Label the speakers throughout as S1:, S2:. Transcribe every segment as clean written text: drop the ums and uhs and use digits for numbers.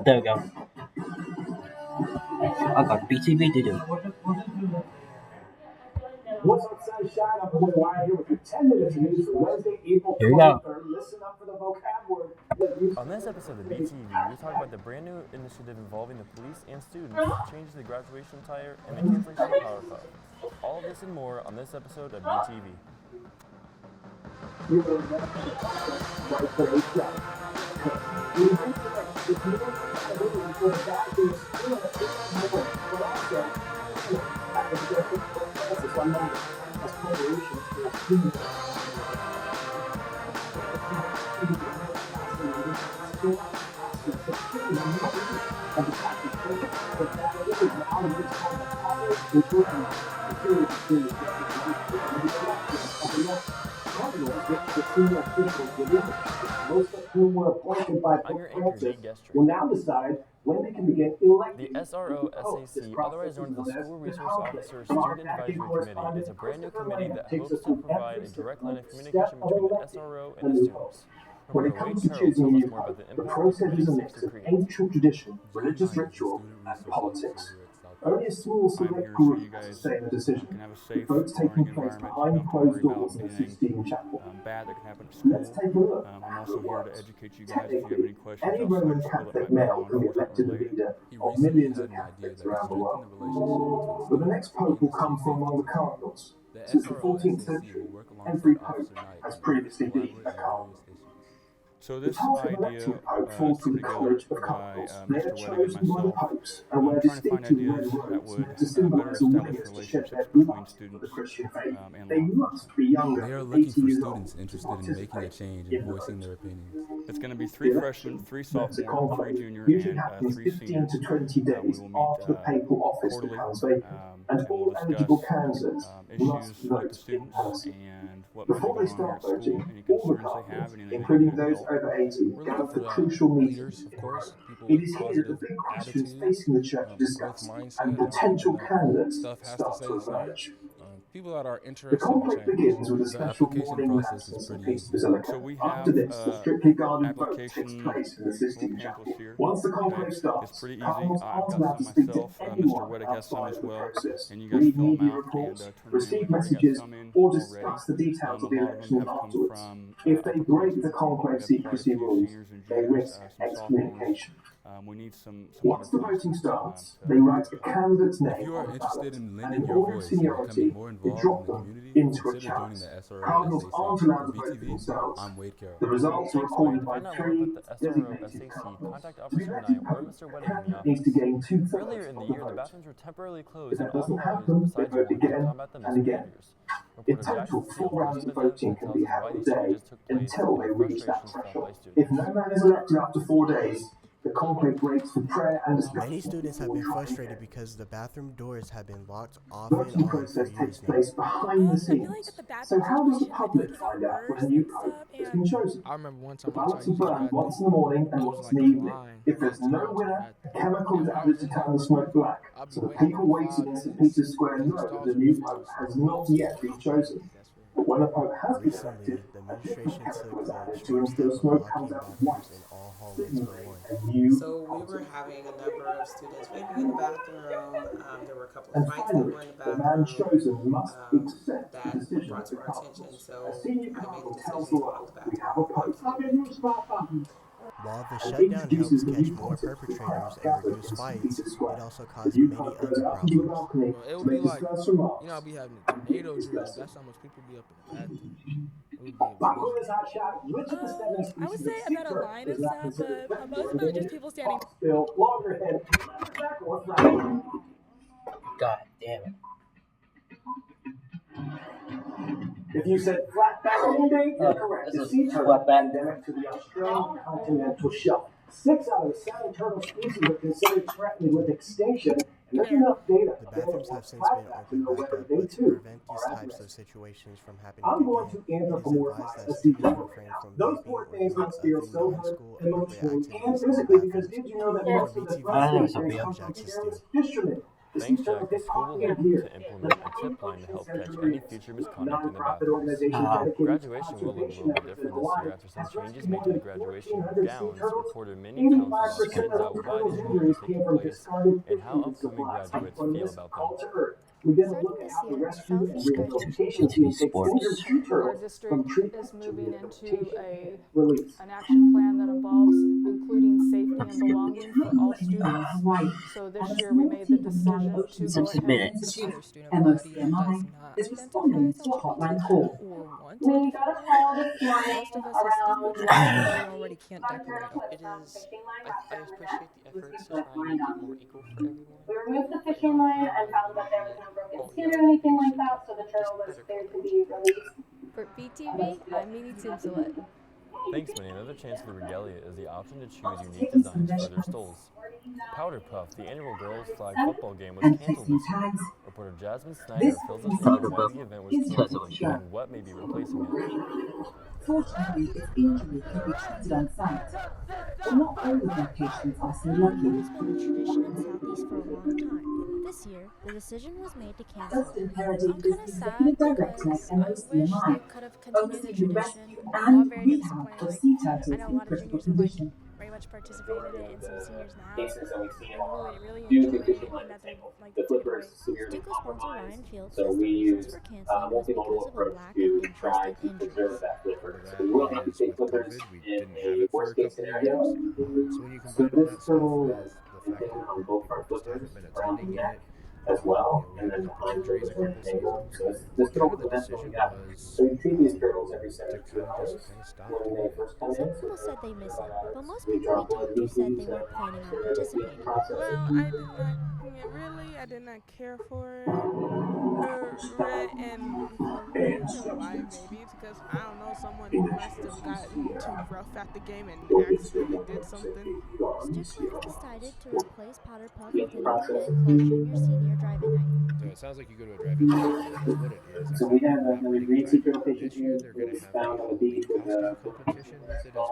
S1: There we go. I got BTV to do.
S2: What's up, sunshine? I'm Boy Wire here with your 10 minutes of news for Wednesday, April
S1: Here we go.
S2: 23rd. Listen up for the vocab word.
S3: On this episode of BTV, we talk about the brand new initiative involving the police and students, changes to the graduation attire, and the cancellation Power Cup. All of this and more on this episode of BTV.
S2: Most of whom were appointed by Francis will now decide when they can begin electing.
S3: The SRO-SAC, otherwise known as the School Resource Officer Student Advisory Committee, is a brand new committee that hopes to provide a direct line of communication between the SRO and the students.
S2: When it comes to choosing a new pope, the process is a mix of ancient tradition, religious ritual, and politics. Only a small select group has a say in the decision, with votes taking place behind closed doors in the Sistine Chapel.
S4: Bad that can happen at school.
S2: Let's take a look.
S4: I'm also here to educate you guys if you have any questions.
S2: Any Roman Catholic male can be elected the leader of millions of Catholics around the world. But the next pope will come from among the cardinals. Since the 14th century, every pope has previously been a cardinal.
S4: So this idea
S2: falls from the College of Cardinals. They are chosen by the popes and wear distinctive red robes to symbolize a willingness to shed their blood for the Christian faith. They must be younger
S5: They are
S2: than
S5: looking
S2: 80
S5: for
S2: years old
S5: students interested
S2: to
S5: in making a
S2: participate
S5: change
S2: in
S5: and
S2: the
S5: voicing their
S2: process.
S5: opinions.
S4: It's going to be 3 freshmen, 3 sophomores, 3 junior,
S2: Usually
S4: and
S2: happens
S4: 3
S2: 15
S4: seniors.
S2: to 20 days
S4: We will
S2: after the
S4: meet
S2: papal office
S4: quarterly,
S2: becomes vacant, and
S4: and
S2: all
S4: we'll
S2: eligible
S4: discuss
S2: candidates must
S4: issues with the
S2: vote in
S4: students
S2: person.
S4: and what might be
S2: Before they
S4: going on
S2: start
S4: here at school,
S2: voting,
S4: any
S2: all the
S4: concerns they have,
S2: cardinals,
S4: anything they
S2: including
S4: can
S2: those
S4: help.
S2: over 80,
S5: We're
S2: gather
S5: looking
S2: for
S5: for
S2: crucial
S5: leaders,
S2: meetings.
S5: of course, people
S2: It
S5: with
S2: is here that
S5: positive
S2: the big questions
S5: attitude,
S2: facing the church are
S5: growth
S2: discussed,
S5: mindset,
S2: and potential
S5: that
S2: candidates
S5: stuff has
S2: start
S5: to
S2: to
S5: stay the same.
S2: emerge.
S5: People that are
S2: The
S5: interested in
S2: conflict
S5: change.
S2: begins with a
S5: The
S2: special
S5: application
S2: morning
S5: process
S2: mass in
S5: is
S2: St.
S5: pretty
S2: Peter's
S5: easy.
S2: Basilica.
S4: So we
S2: After
S4: have
S2: this, the strictly guarded vote takes
S4: application
S2: place in the Sistine
S4: little
S2: Chapel.
S4: pamphlets here.
S2: Once the
S4: Okay,
S2: conclave
S4: it's
S2: starts,
S4: pretty easy.
S2: cardinals
S4: I've
S2: aren't
S4: got
S2: allowed
S4: some
S2: to speak to
S4: myself. Mr.
S2: anyone
S4: Weddick has some
S2: outside
S4: as
S2: of the
S4: well,
S2: process.
S4: and you guys
S2: Read
S4: fill them
S2: media
S4: out and
S2: reports,
S4: turn them in.
S2: receive
S4: We've already got
S2: messages,
S4: some in
S2: or
S4: already.
S2: discuss the details
S4: A
S2: of the
S4: lot of
S2: election
S4: them have come
S2: afterwards.
S4: from
S2: If they
S4: upper
S2: break the
S4: classes.
S2: conclave
S4: We have quite a
S2: secrecy
S4: few
S2: rules,
S4: seniors and
S2: they
S4: juniors,
S2: risk
S4: some sophomores.
S2: excommunication.
S4: We need some
S2: Once the
S4: other
S2: voting
S4: too.
S2: starts,
S4: So
S2: they write a candidate's
S5: If
S2: name
S5: you
S2: on
S5: are
S2: the
S5: interested
S2: ballot,
S5: in
S2: and
S5: lending
S2: in
S5: your
S2: order of
S5: voice and becoming
S2: seniority,
S5: more
S2: they
S5: involved
S2: drop
S5: in the
S2: them
S5: community,
S2: into a
S5: consider
S2: chat.
S5: joining the
S2: Cardinals
S5: SRO-SAC.
S2: aren't
S5: For
S2: allowed to vote for
S5: BTV,
S2: themselves.
S5: I'm Wade Carroll.
S2: The results are
S3: Thanks,
S2: recorded
S3: Wade. To
S2: by
S3: find out more
S2: 3
S3: about the
S2: designated
S3: SRO-SAC,
S2: cardinals.
S3: contact
S2: To be
S3: Officer
S2: elected
S3: Knight or
S2: pope,
S3: Mr.
S2: the
S3: Weddick in the
S2: candidate needs to
S3: office.
S2: gain 2/3
S3: Earlier in the
S2: of the
S3: year, the
S2: vote.
S3: bathrooms were temporarily
S2: If
S3: closed in
S2: that
S3: all
S2: doesn't
S3: hallways
S2: happen, they
S3: besides
S2: vote
S3: one to
S2: again
S3: combat the
S2: and again.
S3: misbehaviors.
S2: In
S3: Reporter
S2: total,
S3: Jackson
S2: 4
S3: Steele
S2: rounds
S3: goes
S2: of
S3: into depth
S2: voting
S3: and
S2: can
S3: tells
S2: be
S3: us why
S2: held a
S3: these
S2: day
S3: changes took place
S2: until
S3: and
S2: they
S3: the
S2: reach that
S3: frustrations felt by
S2: threshold.
S3: students.
S2: If no man is elected after 4 days, the conclave breaks for prayer and discussion.
S6: Many students have been
S2: before
S6: frustrated
S2: drawing
S6: because the bathroom doors have been locked off
S2: the
S6: and
S2: voting
S6: on for
S2: process takes
S6: years now.
S2: place behind the
S7: I feel like
S2: scenes.
S7: the
S2: So
S7: bathroom
S2: how does the
S7: situation, I feel like
S2: public
S7: it's
S2: find
S7: got
S2: out when
S7: worse
S2: a new
S7: and
S2: pope
S7: stuff,
S2: has
S7: and
S2: been chosen?
S5: I remember one
S2: The
S5: time I tried
S2: ballots
S5: to
S2: are
S5: use the
S2: burned once
S5: bathroom.
S2: in the morning and
S5: It was
S2: once
S5: like
S2: in
S5: a
S2: the evening.
S5: line
S2: If there's
S5: to
S2: no
S5: go to the
S2: winner, a
S5: bathroom.
S2: chemical
S5: And
S2: is
S5: when I
S2: added
S5: was
S2: to
S5: in
S2: turn
S5: there,
S2: the smoke black.
S5: I'll be
S2: So the
S5: waiting
S2: people
S5: like
S2: waiting
S5: 5
S2: in St.
S5: minutes
S2: Peter's Square
S5: because the
S2: know that
S5: stalls
S2: the
S5: are
S2: new
S5: really
S2: pope
S5: too
S2: has
S5: small.
S2: not yet been chosen. But when a pope has been
S6: Recently,
S2: elected,
S6: the
S2: a different
S6: administration took
S2: chemical is
S6: the
S2: added to
S6: extreme
S2: ensure
S6: step of
S2: smoke
S6: locking
S2: comes out
S6: bathrooms
S2: white,
S6: in all hallways for
S2: signaling
S6: one.
S2: a new
S8: So we were
S2: policy.
S8: having a number of students vaping in the bathroom. There were a couple of
S2: And
S8: fights that
S2: finally,
S8: were in the
S2: the man
S8: bathroom
S2: chosen must accept the
S8: that were
S2: decision
S8: brought
S2: of the
S8: to our attention.
S2: cardinals. A
S8: So
S2: senior
S8: I made the
S2: cardinal tells
S8: decision
S2: the
S8: to lock
S2: world,
S8: the
S2: we
S8: bathroom.
S2: have a pope,
S8: Absolutely.
S6: While the
S2: and
S6: shutdown helps
S2: introduces the
S6: catch
S2: new
S6: more
S2: pontiff to the crowd
S6: perpetrators and
S2: gathered
S6: reduce
S2: in St.
S6: fights,
S2: Peter's
S6: it
S2: Square.
S6: also
S2: The
S6: caused
S2: new
S6: many
S2: pope goes
S6: other
S2: out onto the
S6: problems.
S2: balcony
S5: Well, it
S2: to
S5: would be
S2: make his
S5: like,
S2: first
S5: you know,
S2: remarks.
S5: I'll be having a tornado
S2: His
S5: drill.
S2: blessing.
S5: That's how much people be up in the bathroom. It would be
S2: Back
S5: busy.
S2: on this hot shot, which of the 7
S7: I would
S2: species
S7: say
S2: of
S7: I
S2: sea
S7: met a
S2: turtle
S7: line
S2: is
S7: and
S2: not
S7: stuff,
S2: considered
S7: but
S2: threatened
S7: most
S2: or
S7: of them are just
S2: endangered?
S7: people standing.
S2: Hawksbill, loggerhead, leatherback, or flatback?
S1: God damn it.
S2: If you said flatback ending, you're correct.
S1: This
S2: The
S1: is
S2: sea turtle is
S1: flatback.
S2: endemic to the Australian continental shelf. 6 out of the 7 turtle species are considered threatened with extinction, and there's enough data
S6: The
S2: available
S6: bathrooms
S2: for
S6: have since been
S2: flatback to
S6: opened
S2: know
S6: back
S2: whether
S6: up,
S2: they
S6: but to
S2: too
S6: prevent these
S2: are at
S6: types of
S2: risk.
S6: situations from happening
S2: I'm going
S6: again,
S2: to
S6: it is
S2: anthropomorphize
S6: advised
S2: a
S6: that
S2: sea
S6: students
S2: turtle
S6: refrain
S2: right now.
S6: from
S2: Those
S6: vaping
S2: poor
S6: or
S2: things
S6: doing
S2: must feel
S6: other
S2: so hurt
S6: non-school
S2: emotionally
S6: appropriate
S2: and
S6: activities in the
S2: physically because
S6: bathrooms.
S2: did you know that
S6: For
S2: most of the
S6: BTV
S2: threats
S1: I know
S2: they
S6: Early,
S1: something
S2: face
S6: I'm
S2: come from
S6: Jackson
S2: careless
S6: Steele.
S2: fishermen?
S3: Thanks, Jack, the school will hope to implement a tip line to help catch any future misconduct in the bathrooms. Graduation will look a little bit different this year after some changes made to the graduation gowns. Reporter Minnie Counselor finds out why these changes are taking place and how upcoming graduates feel about them.
S7: Starting this year, shellfish graduation
S1: BTV Sports.
S9: Our district is moving into an action plan that involves including safety and belonging for all students. So this year we made the decision to go
S1: 6
S9: ahead.
S1: minutes.
S7: Other student body that does not identify as LGBT or want to identify. Most of us as equal children already can't decorate.
S8: It is. I appreciate the efforts to try and make it more equal for everyone.
S10: We removed the fishing line and found that there was no broken skin or anything like that, so the turtle was cleared to be released.
S7: For BTV, I'm Minnie Timsalet.
S3: Thanks, Minnie. Another chance for the regalia is the option to choose unique designs for their stoles. Powder Puff, the annual girls' flag football game, was canceled this year. Reporter Jasmine Snyder fills us in on why the event was canceled and what may be replacing it.
S11: Fortunately, its injury can be treated on site. But not all of their patients are so lucky.
S12: It's been a tradition in Southeast for a long time. This year, the decision was made to cancel.
S11: Dustin
S12: I'm
S11: Paradis is
S12: kind of sad
S11: executive director
S12: because
S11: at
S12: I wish
S11: NOCMI,
S12: they could have continued the
S11: overseeing the
S12: tradition.
S11: rescue
S12: I'm
S11: and
S12: very
S11: rehab
S12: disappointed.
S11: of sea turtles
S12: I know a
S11: in
S12: lot of
S11: critical
S12: juniors have
S11: condition.
S12: very much participated in it, and some seniors now.
S10: Cases that we've seen
S12: Really
S10: due
S12: enjoy
S10: to
S12: it,
S10: fishing
S12: and
S10: line
S12: that they like
S10: the
S12: to take it
S10: flipper
S12: away.
S10: is severely
S12: Stuco sponsor
S10: compromised.
S12: Ryan Fields
S10: So
S12: says
S10: we
S12: the reasons
S10: use
S12: for canceling was
S10: multimodal
S12: because of a
S10: approach
S12: lack
S10: to
S12: of interest
S10: try
S12: in
S10: to preserve
S12: injuries.
S10: that flipper.
S13: Part of
S10: So we
S13: that
S10: will have to
S13: is
S10: take
S13: with
S10: flippers
S13: COVID, we
S10: in
S13: didn't
S10: a
S13: have it for
S10: worst
S13: a
S10: case
S13: couple of
S10: scenario.
S13: years. So when you
S10: So
S13: combine all
S10: this
S13: that stuff
S10: turtle
S13: with the fact
S10: taken
S13: that
S10: on both front
S13: people just
S10: flippers,
S13: haven't been
S10: around
S13: attending
S10: the neck
S13: it,
S10: as well,
S13: we
S10: and
S13: had a
S10: then
S13: couple
S10: behind
S13: injuries a
S10: the
S13: couple
S10: ankle.
S13: seasons.
S10: So this turtle
S13: Kind of the
S10: prevents what we
S13: decision
S10: got.
S13: was
S10: So we treat these turtles every
S13: to
S10: 72
S13: kind of
S10: hours
S13: just stop
S10: when
S13: doing
S10: they
S13: it.
S10: first come
S12: Some
S10: in. So
S12: people said they miss it, but most
S10: we
S12: people
S10: draw
S12: we
S10: blood
S12: talked to said they
S10: BCs
S12: weren't planning on
S10: through the
S12: participating.
S10: process.
S9: Well, I did not really. I did not care for it. And the reason why maybe is because I don't know, someone must have gotten too rough at the game and accidentally did something.
S12: Stuco has decided to replace Powder Puff with a new event called Junior Senior Drive-In Night.
S13: So it sounds like you go to a drive-in before is what it is.
S10: So
S13: Except
S10: we
S13: we're
S10: have
S13: not
S10: a
S13: running a
S10: green sea
S13: drive-in.
S10: turtle patient
S13: This year
S10: here
S13: they're
S10: who
S13: going to
S10: was
S13: have a
S10: found on the
S13: Halloween
S10: beach with
S13: costume
S10: a
S13: competition with it as well.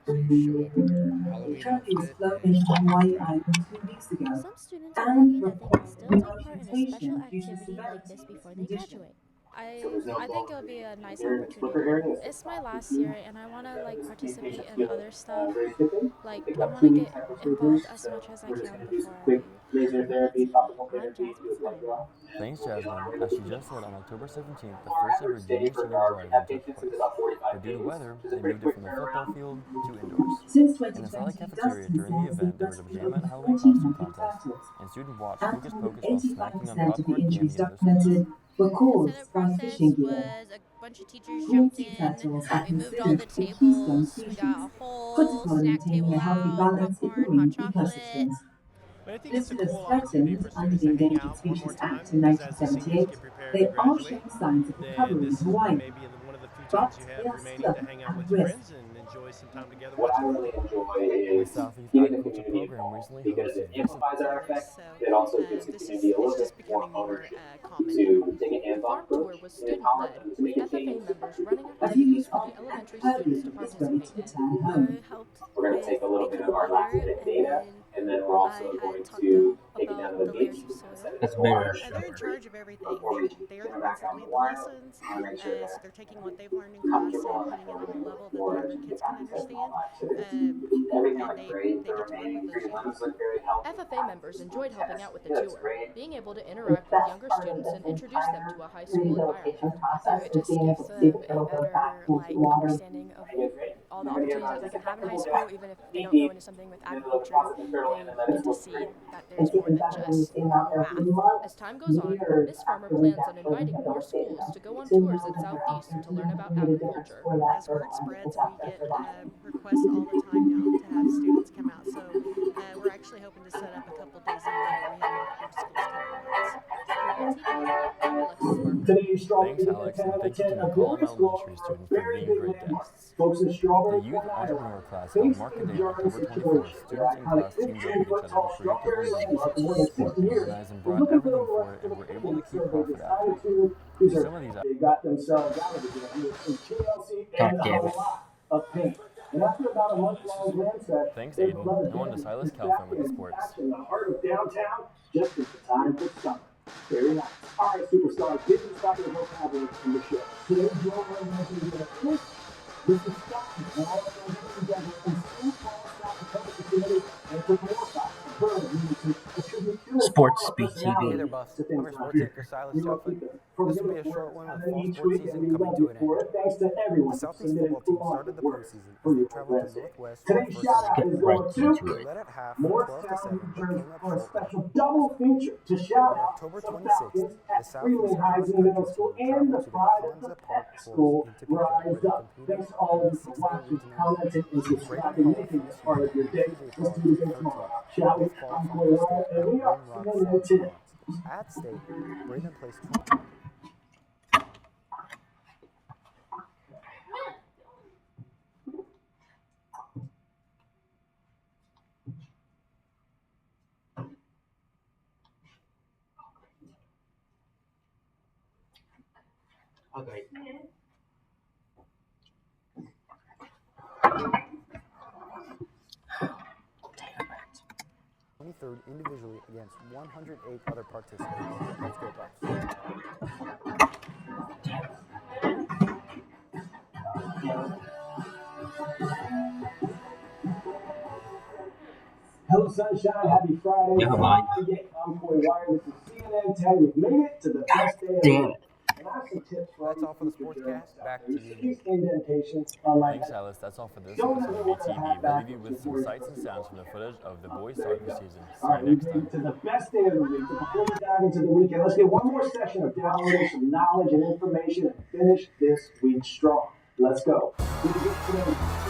S13: So you show up in your Halloween
S11: Turtles
S13: outfit
S11: flown
S13: and
S11: in from Hawaii
S13: drive.
S11: Island 2 weeks ago
S12: Some students are
S11: and
S12: happy that they can
S11: report
S12: still take part in a
S11: amputation
S12: special
S11: due to the
S12: activity like
S11: severity
S12: this
S11: of the
S12: before they
S11: condition.
S12: graduate.
S9: I think it'll be a nice
S10: flipper
S9: opportunity.
S10: area.
S9: It's my last year, and I want to like participate
S10: Patients
S9: in
S10: feel
S9: other stuff.
S10: very quickly.
S9: Like
S10: Take
S9: I
S10: about
S9: want
S10: 2
S9: to
S10: weeks
S9: get
S10: after surgery.
S9: involved as much as I
S10: We're just
S9: can
S10: going to do
S9: before
S10: some
S9: I
S10: quick
S9: leave.
S10: laser
S12: For
S10: therapy,
S12: BTV,
S10: topical
S12: I'm
S10: therapy,
S12: Jasmine
S10: do a blood
S12: Snyder.
S10: draw.
S3: Thanks, Jasmine. As she just said, on October 17th, the first ever
S10: Stay
S3: Junior
S10: for
S3: Senior
S10: our
S3: Drive-In
S10: rehab
S3: took
S10: patients
S3: place.
S10: is about 45
S3: But due to
S10: days.
S3: weather,
S10: Just a
S3: they
S10: very
S3: moved it
S10: quick
S3: from the football
S10: turnaround.
S3: field to indoors.
S11: Since
S3: In the Solid
S11: 2020,
S3: cafeteria
S11: Dustin
S3: during the
S11: says
S3: event,
S11: they've
S3: there was a
S11: rescued
S3: pajama and
S11: over
S3: Halloween
S11: 1,400
S3: costume contest,
S11: turtles,
S3: and students watched
S11: and
S3: Hocus
S11: more
S3: Pocus
S11: than
S3: while snacking on
S11: 85% of the
S3: popcorn
S11: injuries
S3: candy in their schools.
S11: documented were
S14: The
S11: caused
S14: setup
S11: by
S14: process
S11: fishing gear.
S14: was a bunch of teachers
S11: Green
S14: jumped
S11: sea
S14: in,
S11: turtles are
S14: we moved all
S11: considered
S14: the
S11: a keystone
S14: tables, we
S11: species,
S14: got a whole
S11: critical in
S14: snack
S11: maintaining
S14: table
S11: a healthy
S14: out,
S11: balance in
S14: popcorn, hot
S11: marine
S14: chocolate.
S11: ecosystems.
S15: But I think
S11: This
S15: it's a
S11: would have
S15: cool opportunity
S11: threatened
S15: for
S11: under
S15: students
S11: the
S15: to hang
S11: Endangered
S15: out one
S11: Species
S15: more time,
S11: Act in
S15: because as the seniors
S11: 1978.
S15: get prepared
S11: They
S15: to
S11: are
S15: graduate,
S11: showing signs of
S15: then
S11: recovery in
S15: this is
S11: Hawaii,
S15: maybe one of the few
S11: but
S15: times you
S11: they
S15: have
S11: are
S15: remaining
S11: still
S15: to hang out
S11: at
S15: with your
S11: risk.
S15: friends and enjoy some time together
S10: What I
S15: watching a
S10: really
S15: movie.
S10: enjoy
S3: The
S10: is
S3: Southeast
S10: getting the
S3: Agriculture
S10: community
S3: Program
S10: involved
S3: recently
S10: because it
S3: hosted Visit.
S10: amplifies our effect.
S8: So
S10: It also gives the community a little
S8: it's
S10: bit
S8: just
S10: more
S8: becoming more
S10: ownership
S8: common
S10: to
S8: now.
S10: take a
S9: The
S10: hands-on
S9: farm tour
S10: approach
S9: was
S10: and empower
S9: student-led,
S10: them to
S9: with
S10: make a
S9: FFA
S10: change.
S9: members running
S11: A few
S9: activities
S11: weeks
S9: for the
S11: after
S9: elementary
S11: Kirby
S9: students to
S11: is ready
S9: participate
S11: to
S9: in.
S11: return
S14: I
S11: home.
S14: helped
S10: We're going to
S14: with
S10: take a little bit
S14: making
S10: of
S14: a
S10: our last
S14: leader,
S10: minute
S14: and
S10: data,
S14: then
S10: and then we're
S14: I
S10: also
S14: had
S10: going
S14: taught
S10: to
S14: them
S10: take it down to
S14: about
S10: the
S14: the
S10: beach
S14: layers of
S10: and
S14: soil.
S10: set
S1: That's
S10: a
S1: better.
S8: They're in charge of everything.
S10: before we
S8: They are
S10: turn
S8: the
S10: it
S8: ones
S10: back
S8: that
S10: out in
S8: lead
S10: the
S8: the
S10: wild.
S8: lessons.
S10: I want to make sure
S8: So
S10: that
S8: they're taking what they've learned in
S10: come
S8: class and
S10: July,
S8: putting it
S10: we're
S8: on
S10: going
S8: a
S10: to move
S8: level that the
S10: forward
S8: younger
S10: to
S8: kids
S10: get
S8: can
S10: access to all
S8: understand.
S10: activities. Everything
S8: And
S10: like great,
S8: they get to work with those
S10: green
S8: youth.
S10: lemons look very healthy.
S9: FFA members enjoyed helping out with the
S10: Yeah, it's
S9: tour,
S10: great.
S9: being able to
S11: The
S9: interact with
S11: best
S9: younger
S11: part of
S9: students
S11: this
S9: and introduce them
S11: entire
S9: to a high school environment.
S11: rehabilitation
S9: So
S11: process
S9: it
S11: is
S9: just
S11: being able
S9: gives
S11: to see
S9: them
S11: the
S9: a
S11: turtle go back
S9: better
S11: into the water.
S9: understanding of
S10: You guys ready?
S9: all the
S10: We're going to get
S9: opportunities that
S10: around
S9: they
S10: to
S9: can have in high
S10: the
S9: school,
S10: back.
S9: even if they
S10: Deep,
S9: don't go
S10: deep.
S9: into something with
S10: And then the
S9: agriculture.
S10: process of turtle
S9: They
S10: and then let
S9: get
S10: us
S9: to
S10: go
S9: see
S10: straight.
S9: that
S11: It's
S9: there's more
S11: even
S9: than
S11: better when you
S9: just
S11: see that
S9: normal
S11: every
S9: math.
S11: month,
S9: As time goes on,
S11: years
S9: this farmer
S11: after we've
S9: plans on
S11: actually
S9: inviting more
S11: developed
S9: schools
S11: data,
S9: to go on
S11: to
S9: tours
S11: know
S9: in
S11: that there are
S9: Southeast to learn about
S11: community that
S9: agriculture.
S11: explore that
S8: As word
S11: program
S8: spreads,
S11: is
S8: we
S11: out there
S8: get
S11: for them.
S8: requests all the time now to have students come out. So we're actually hoping to set up a couple days a year where we have multiple schools come at once.
S9: For BTV, I'm Alexis Barker.
S10: Today's strawberry
S3: Thanks, Alex, and thank you to
S10: a
S3: McCollum
S10: glorious goal,
S3: Elementary students for
S10: very
S3: being
S10: good
S3: great
S10: landmark.
S3: guests.
S10: Folks in
S3: The
S10: Strawberry,
S3: Youth
S10: Florida,
S3: Entrepreneur class held
S10: faced
S3: Market
S10: a
S3: Day on
S10: jarring
S3: October 24th.
S10: situation.
S3: Students in class teamed up with each other to create their own business. They organized and brought everything for it and were able to keep profit after. Some of these
S10: They got themselves out of the game with some TLC
S1: God
S10: and
S1: damn
S10: a
S1: it.
S10: lot of pain.
S16: And after about a month-long grand set,
S3: Thanks,
S16: their
S3: Aiden.
S16: beloved
S3: No one to
S16: band
S3: Silas
S16: is back
S3: Calfin with the
S16: in
S3: sports.
S16: back in the heart of downtown, just as the time for summer. Very nice. All right, superstars, didn't stop your vocabulary in the show. Today, Joe mentioned that this is Scott, and all of them together in school class South Dakota facility, and for more facts, bird to attribute to
S1: Sports
S17: Hey
S1: BTV.
S17: there, boss.
S16: to
S17: I'm
S16: things
S17: your
S16: around
S17: sports
S16: here.
S17: anchor, Silas
S16: We will
S17: Telford.
S16: keep it
S17: This
S16: for
S17: will be a
S16: you
S17: short one with
S16: and
S17: fall
S16: each
S17: sports
S16: week, and
S17: season
S16: we
S17: coming
S16: love
S17: to
S16: you
S17: an end.
S16: for it. Thanks to everyone
S17: The
S16: for
S17: Southeast
S16: submitting
S17: football team
S16: full
S17: started the
S16: work
S17: postseason
S16: for
S17: as they
S16: you
S17: traveled to
S16: Wednesday.
S17: Northwest
S16: Today's
S17: versus
S16: shout out
S1: Get
S16: is
S1: right
S16: going
S1: into
S16: to
S17: They
S1: it.
S17: led at half
S16: Morristown,
S17: 12-7,
S16: New
S17: but
S16: Jersey
S17: came up
S16: for a
S17: short late.
S16: special double feature to shout
S17: On
S16: out
S17: October
S16: some
S17: 26th,
S16: Falcons
S17: the
S16: at Freeling
S17: Southeast
S16: Heights
S17: cross-country
S16: Middle School
S17: team
S16: and the
S17: traveled to the
S16: pride of the
S17: Konza
S16: Pep
S17: Park
S16: School
S17: Forest in Topeka, where
S16: rise
S17: they
S16: up.
S17: competed
S16: Thanks to all
S17: in
S16: of
S17: the
S16: you for
S17: 6A
S16: watching,
S17: regional meet.
S16: commenting, and
S17: Braden
S16: subscribing,
S17: Hall
S16: making
S17: from
S16: this
S17: this
S16: part
S17: year
S16: of your
S17: and
S16: day.
S17: TJ
S16: Let's do
S17: Park
S16: it
S17: from
S16: again
S17: 13th.
S16: tomorrow, shall we?
S17: Both qualified
S16: I'm
S17: for
S16: Corey
S17: state
S16: Wire, and
S17: at
S16: we are
S17: Lone Rock
S16: CNN
S17: South
S16: 10.
S17: Bronx. At state, Braden placed 20.
S1: Okay.
S17: 23rd individually against 108 other participants. Let's go, Buffs.
S16: Hello, sunshine. Happy Friday.
S1: Never mind.
S16: I'm Corey Wire. This is CNN 10. We've made it to the best day of the
S1: Damn
S16: week. And I have some tips for
S17: That's all for the Sportscast. Back to you,
S16: these
S17: Nick.
S16: indentations are like
S3: Thanks, Alice. That's all for this
S16: don't
S3: episode
S16: ever
S3: of
S16: want to
S3: BTV.
S16: have
S3: We'll leave you
S16: backwards
S3: with some
S16: before
S3: sights and
S16: you
S3: sounds from the footage of the boys'
S16: There you
S3: soccer
S16: go.
S3: season. See
S16: All right,
S3: you
S16: we've
S3: next
S16: made
S3: time.
S16: it to the best day of the week. But before we dive into the weekend, let's get one more session of downloading some knowledge and information and finish this week strong. Let's go. We begin today